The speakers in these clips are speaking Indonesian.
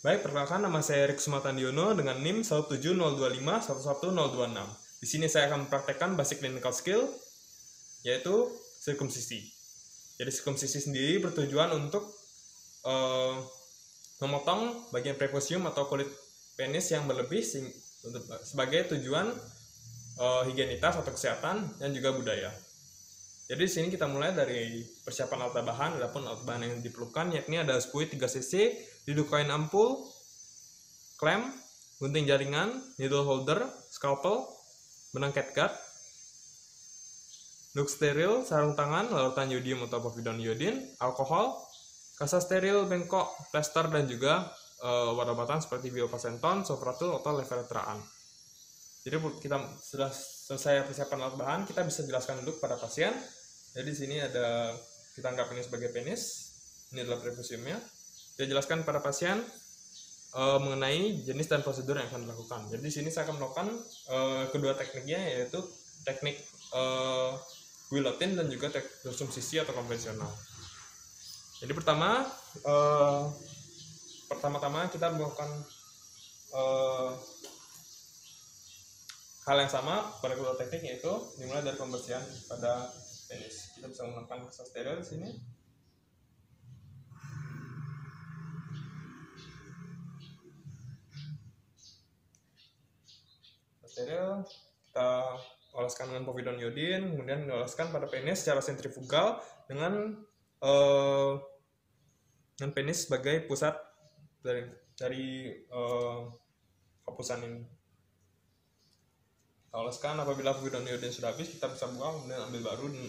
Baik, perkenalkan nama saya Erik Sumatandiono dengan NIM 17025111026. Di sini saya akan mempraktekkan basic clinical skill, yaitu sirkumsisi. Jadi sirkumsisi sendiri bertujuan untuk memotong bagian prepusium atau kulit penis yang berlebih sebagai tujuan higienitas atau kesehatan dan juga budaya. Jadi di sini kita mulai dari persiapan alat bahan. Adapun alat bahan yang diperlukan yakni ada spuit 3 cc, diduk kain ampul, klem, gunting jaringan, needle holder, scalpel, benang catgut, duk steril, sarung tangan, larutan iodium atau povidone iodine, alkohol, kasa steril, bengkok, plester, dan juga obat-obatan seperti biopasenton, sopratul, atau levetiraun. Jadi kita sudah selesai persiapan alat bahan, kita bisa jelaskan dulu pada pasien. Jadi di sini ada, kita anggap ini sebagai penis, ini adalah prepusiumnya. Kita jelaskan pada pasien mengenai jenis dan prosedur yang akan dilakukan. Jadi di sini saya akan melakukan kedua tekniknya, yaitu teknik guillotine dan juga teknik dorsum-sisi atau konvensional. Jadi pertama-tama kita melakukan hal yang sama pada kedua teknik, yaitu dimulai dari pembersihan pada penis. Kita bisa menggunakan kasa steril di sini. Kasa steril kita oleskan dengan povidone iodine, kemudian dioleskan pada penis secara sentrifugal dengan penis sebagai pusat dari hapusan ini. Kita oleskan. Apabila povidone iodine sudah habis, kita bisa buang, kemudian ambil baru dan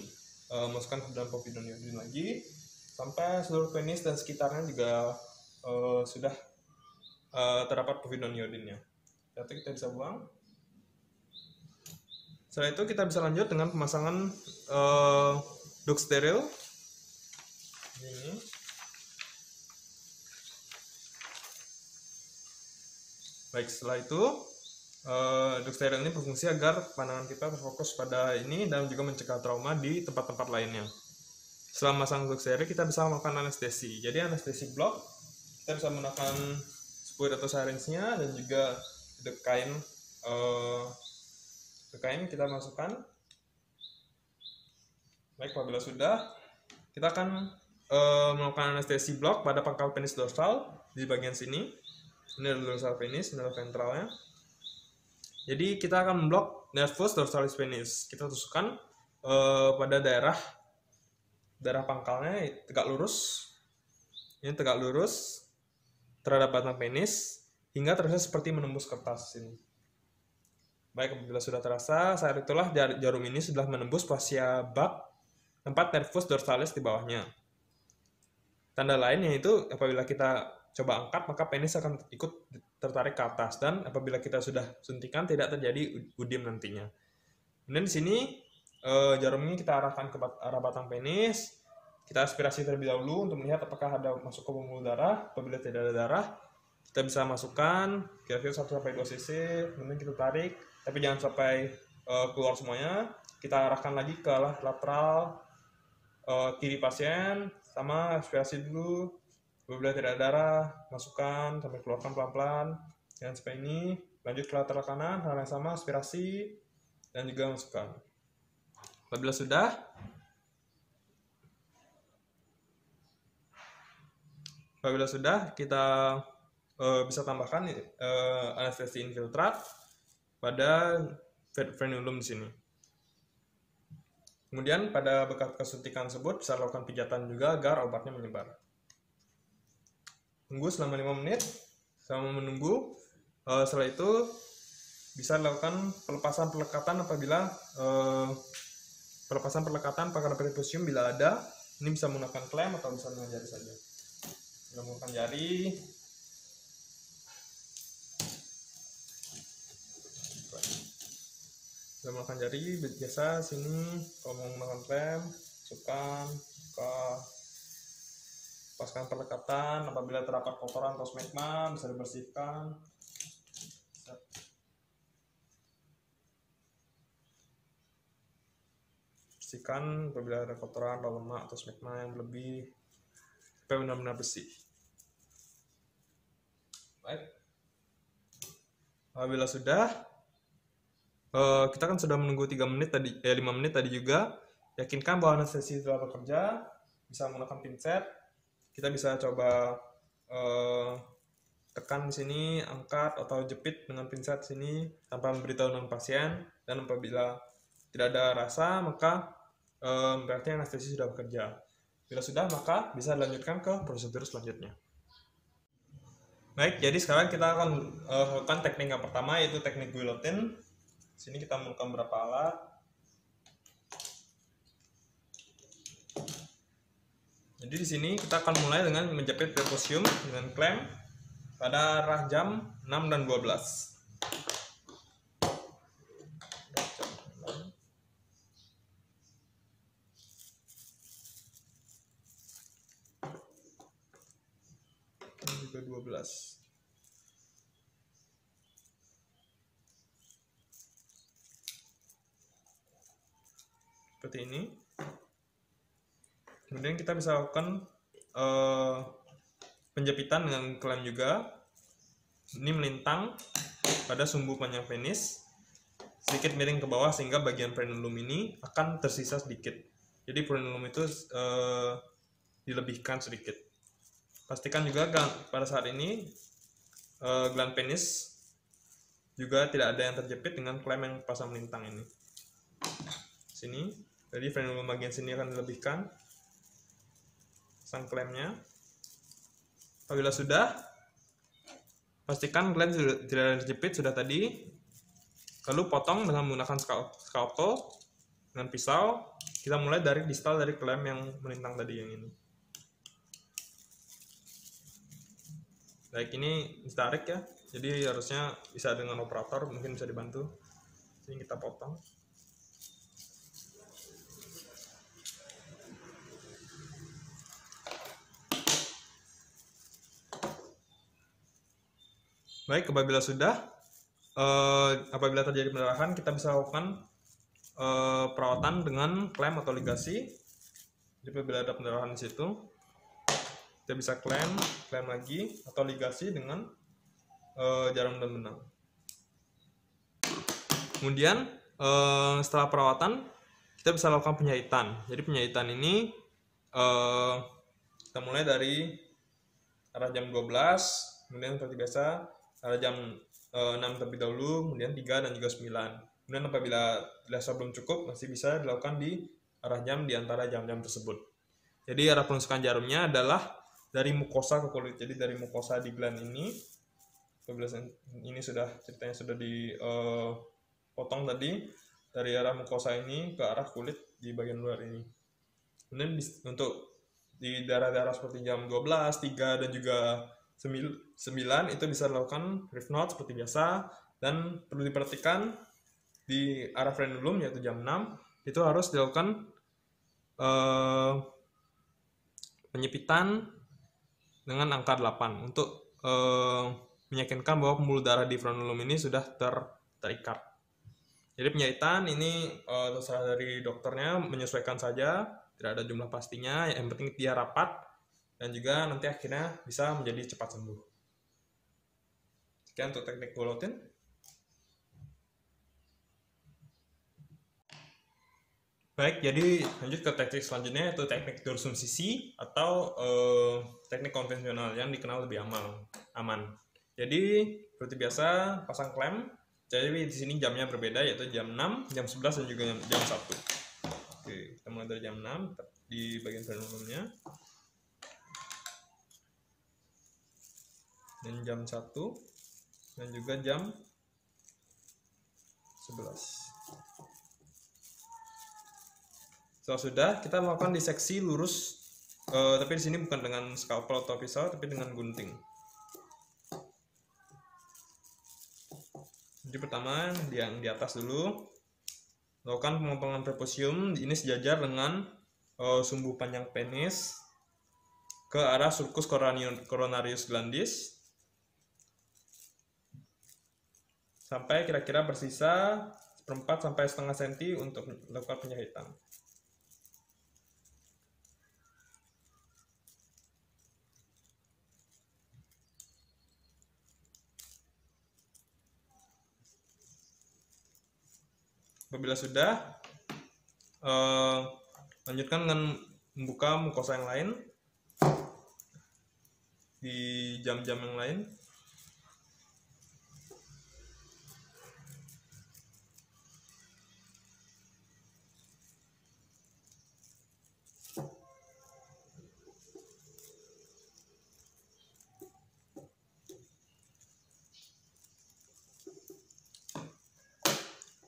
masukkan ke dalam povidone iodine lagi sampai seluruh penis dan sekitarnya juga sudah terdapat povidone iodine-nya. Jadi kita bisa buang. Setelah itu kita bisa lanjut dengan pemasangan duk steril. Ini. Baik, setelah itu duk steril ini berfungsi agar pandangan kita terfokus pada ini dan juga mencegah trauma di tempat-tempat lainnya. Setelah memasang duk steril, kita bisa melakukan anestesi. Jadi anestesi block, kita bisa menggunakan spuit atau syringe-nya dan juga duk kain kita masukkan. Baik, apabila sudah, kita akan melakukan anestesi block pada pangkal penis dorsal di bagian sini. Ini adalah dorsal penis, ini adalah ventralnya. Jadi kita akan memblok nervus dorsalis penis. Kita tusukkan pada daerah pangkalnya tegak lurus. Ini tegak lurus terhadap batang penis hingga terasa seperti menembus kertas ini. Baik, apabila sudah terasa, saat itulah jarum ini sudah menembus fascia bak tempat nervus dorsalis di bawahnya. Tanda lain yaitu apabila kita coba angkat, maka penis akan ikut tertarik ke atas, dan apabila kita sudah suntikan tidak terjadi udim nantinya. Kemudian di sini jarum ini kita arahkan ke arah batang penis. Kita aspirasi terlebih dahulu untuk melihat apakah ada masuk ke pembuluh darah. Apabila tidak ada darah, kita bisa masukkan kira-kira 1-2 cc, kemudian kita tarik, tapi jangan sampai keluar semuanya. Kita arahkan lagi ke arah lateral kiri pasien, sama aspirasi dulu. Apabila tidak ada darah, masukkan sampai keluarkan pelan-pelan. Dan seperti ini, lanjut ke lateral kanan, hal yang sama, aspirasi dan juga masukkan. Apabila sudah, kita bisa tambahkan anestesi infiltrat pada frenulum di sini. Kemudian pada bekas kesuntikan tersebut bisa lakukan pijatan juga agar obatnya menyebar. Tunggu selama 5 menit. Selama menunggu, setelah itu bisa dilakukan pelepasan pelekatan apabila pada prepusium bila ada. Ini bisa menggunakan klem atau bisa dengan jari saja. Bila menggunakan jari, biasa sini. Kalau mau menggunakan klem, masukkan, lepaskan pelekatan. Apabila terdapat kotoran atau smegma, bisa dibersihkan. Bersihkan apabila ada kotoran atau lemak atau smegma yang lebih, supaya benar-benar bersih. Baik. Apabila sudah, kita kan sudah menunggu 3 menit tadi, 5 menit tadi juga. Yakinkan bahwa anestesi telah bekerja, bisa menggunakan pinset. Kita bisa coba tekan di sini, angkat atau jepit dengan pinset sini tanpa memberitahu non pasien. Dan apabila tidak ada rasa, maka berarti anestesi sudah bekerja. Bila sudah, maka bisa dilanjutkan ke prosedur selanjutnya. Baik, jadi sekarang kita akan lakukan teknik yang pertama, yaitu teknik guillotine. Sini kita menggunakan beberapa alat. Jadi di sini kita akan mulai dengan menjepit preposium dengan klem pada arah jam 6 dan 12. Ini juga 12. Seperti ini. Kemudian kita bisa lakukan penjepitan dengan klem juga. Ini melintang pada sumbu panjang penis, sedikit miring ke bawah sehingga bagian frenulum ini akan tersisa sedikit. Jadi frenulum itu dilebihkan sedikit. Pastikan juga pada saat ini gland penis juga tidak ada yang terjepit dengan klem yang pasang melintang ini. Sini, jadi frenulum bagian sini akan dilebihkan sang klemnya. Apabila sudah, pastikan gland tidak terjepit sudah tadi. Lalu potong dengan menggunakan scalpel dengan pisau. Kita mulai dari distal dari klem yang melintang tadi yang ini. Baik, ini ditarik ya. Jadi harusnya bisa dengan operator, mungkin bisa dibantu. Ini kita potong. Baik, apabila sudah, apabila terjadi pendarahan, kita bisa lakukan perawatan dengan klem atau ligasi. Jadi apabila ada pendarahan di situ, kita bisa klem lagi atau ligasi dengan jarum dan benang. Kemudian setelah perawatan, kita bisa lakukan penyahitan. Jadi penyahitan ini kita mulai dari arah jam 12, kemudian seperti biasa arah jam 6 terlebih dahulu, kemudian 3 dan juga 9. Kemudian apabila dirasa belum cukup, masih bisa dilakukan di arah jam di antara jam-jam tersebut. Jadi arah penusukan jarumnya adalah dari mukosa ke kulit. Jadi dari mukosa di gland ini, apabila ini ceritanya sudah dipotong tadi, dari arah mukosa ini ke arah kulit di bagian luar ini. Kemudian untuk di daerah-daerah seperti jam 12, 3 dan juga 9 itu bisa dilakukan reef knot seperti biasa. Dan perlu diperhatikan di arah frenulum yaitu jam 6 itu harus dilakukan penyepitan dengan angka 8 untuk meyakinkan bahwa pembuluh darah di frenulum ini sudah terikat. Jadi penyahitan ini terserah dari dokternya, menyesuaikan saja, tidak ada jumlah pastinya, yang penting dia rapat dan juga nanti akhirnya bisa menjadi cepat sembuh. Sekian untuk teknik guillotine. Baik, jadi lanjut ke teknik selanjutnya, yaitu teknik dorsum sisi atau teknik konvensional yang dikenal lebih aman. Jadi seperti biasa pasang klem. Jadi di sini jamnya berbeda, yaitu jam 6, jam 11 dan juga jam 1. Oke, kita mulai dari jam 6 di bagian frenulumnya. Dan jam 1 dan juga jam 11. Setelah sudah, kita melakukan diseksi lurus, tapi di sini bukan dengan scalpel atau pisau, tapi dengan gunting. Jadi pertama yang di atas dulu, lakukan pemotongan preposium. Ini sejajar dengan sumbu panjang penis ke arah sulcus coronarius glandis sampai kira-kira bersisa 1/4 sampai 1/2 cm untuk melakukan penyahitan. Apabila sudah, lanjutkan dengan membuka mukosa yang lain di jam-jam yang lain.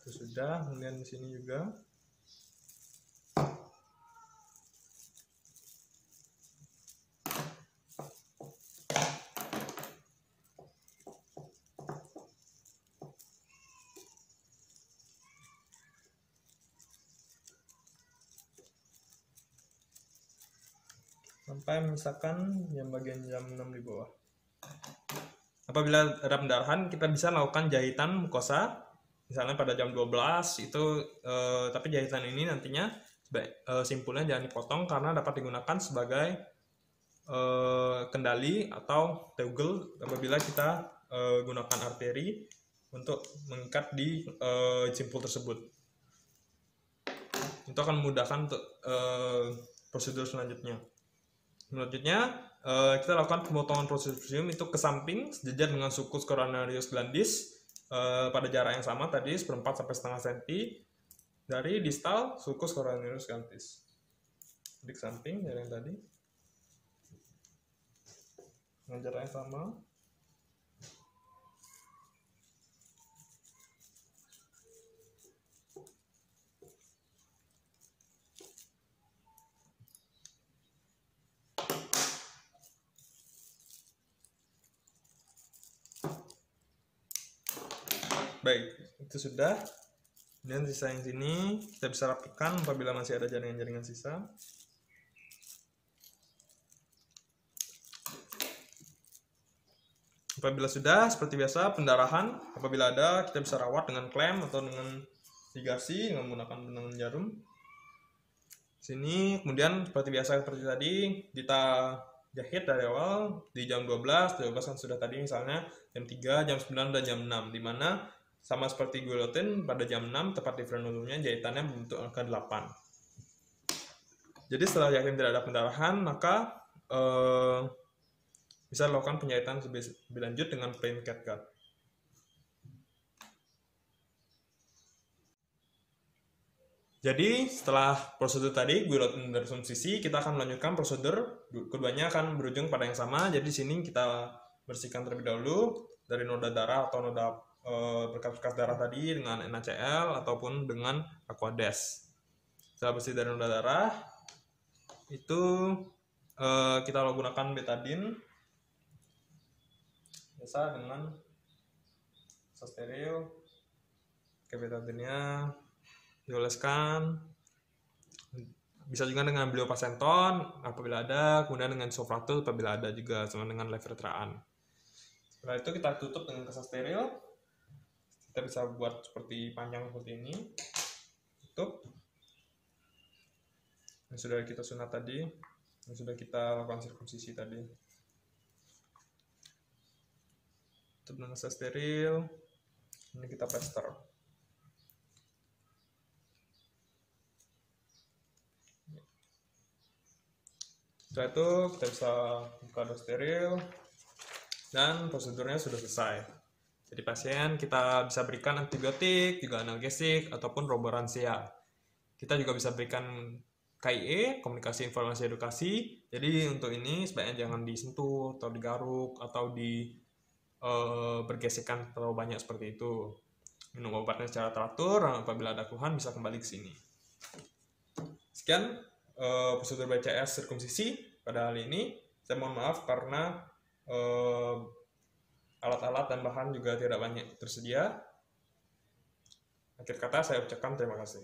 Itu sudah, kemudian di sini juga. Sampai misalkan bagian jam 6 di bawah. Apabila ada pendarahan, kita bisa lakukan jahitan mukosa, misalnya pada jam 12 itu, tapi jahitan ini nantinya simpulnya jangan dipotong karena dapat digunakan sebagai kendali atau tegel apabila kita gunakan arteri untuk mengikat di simpul tersebut. Itu akan memudahkan untuk prosedur selanjutnya. Kita lakukan pemotongan prosedur itu ke samping sejajar dengan sulcus coronarius glandis pada jarak yang sama tadi 1/4 sampai setengah cm dari distal sulcus coronarius glandis. Di samping dari yang tadi dengan jarak yang sama. Baik, itu sudah. Kemudian sisa yang sini kita bisa rapikan apabila masih ada jaringan-jaringan sisa. Apabila sudah, seperti biasa, pendarahan apabila ada kita bisa rawat dengan klem atau dengan ligasi dengan menggunakan benang jarum. Sini kemudian seperti biasa seperti tadi kita jahit dari awal di jam 12 kan sudah tadi misalnya jam 3, jam 9 dan jam 6, dimana sama seperti guillotine pada jam 6 tepat di frenulumnya jahitannya membentuk angka 8. Jadi setelah yakin tidak ada pendarahan, maka bisa lakukan penjahitan lebih lanjut dengan plain catgut. Jadi setelah prosedur tadi guillotine dari sisi, kita akan melanjutkan prosedur keduanya akan berujung pada yang sama. Jadi di sini kita bersihkan terlebih dahulu dari noda darah atau noda berkas-berkas darah tadi dengan NaCl ataupun dengan Aquades. Setelah bersih dari noda darah, itu kita gunakan betadine biasa dengan steril. Betadine-nya dioleskan, bisa juga dengan biopasenton apabila ada, kemudian dengan soflatul apabila ada juga, sama dengan levetirain. Setelah itu kita tutup dengan kasa steril. Kita bisa buat seperti panjang seperti ini, tutup. Yang sudah kita sunat tadi, yang sudah kita lakukan sirkumsisi tadi. Tutup dengan kasa steril. Ini kita plester. Setelah itu kita bisa buka dos steril dan prosedurnya sudah selesai. Jadi pasien kita bisa berikan antibiotik, juga analgesik ataupun roboransia. Kita juga bisa berikan KIE, komunikasi informasi edukasi. Jadi untuk ini sebaiknya jangan disentuh atau digaruk atau bergesekan terlalu banyak seperti itu. Minum obatnya secara teratur, apabila ada keluhan bisa kembali ke sini. Sekian prosedur BCS sirkumsisi pada hal ini. Saya mohon maaf karena alat-alat dan bahan juga tidak banyak tersedia. Akhir kata saya ucapkan terima kasih.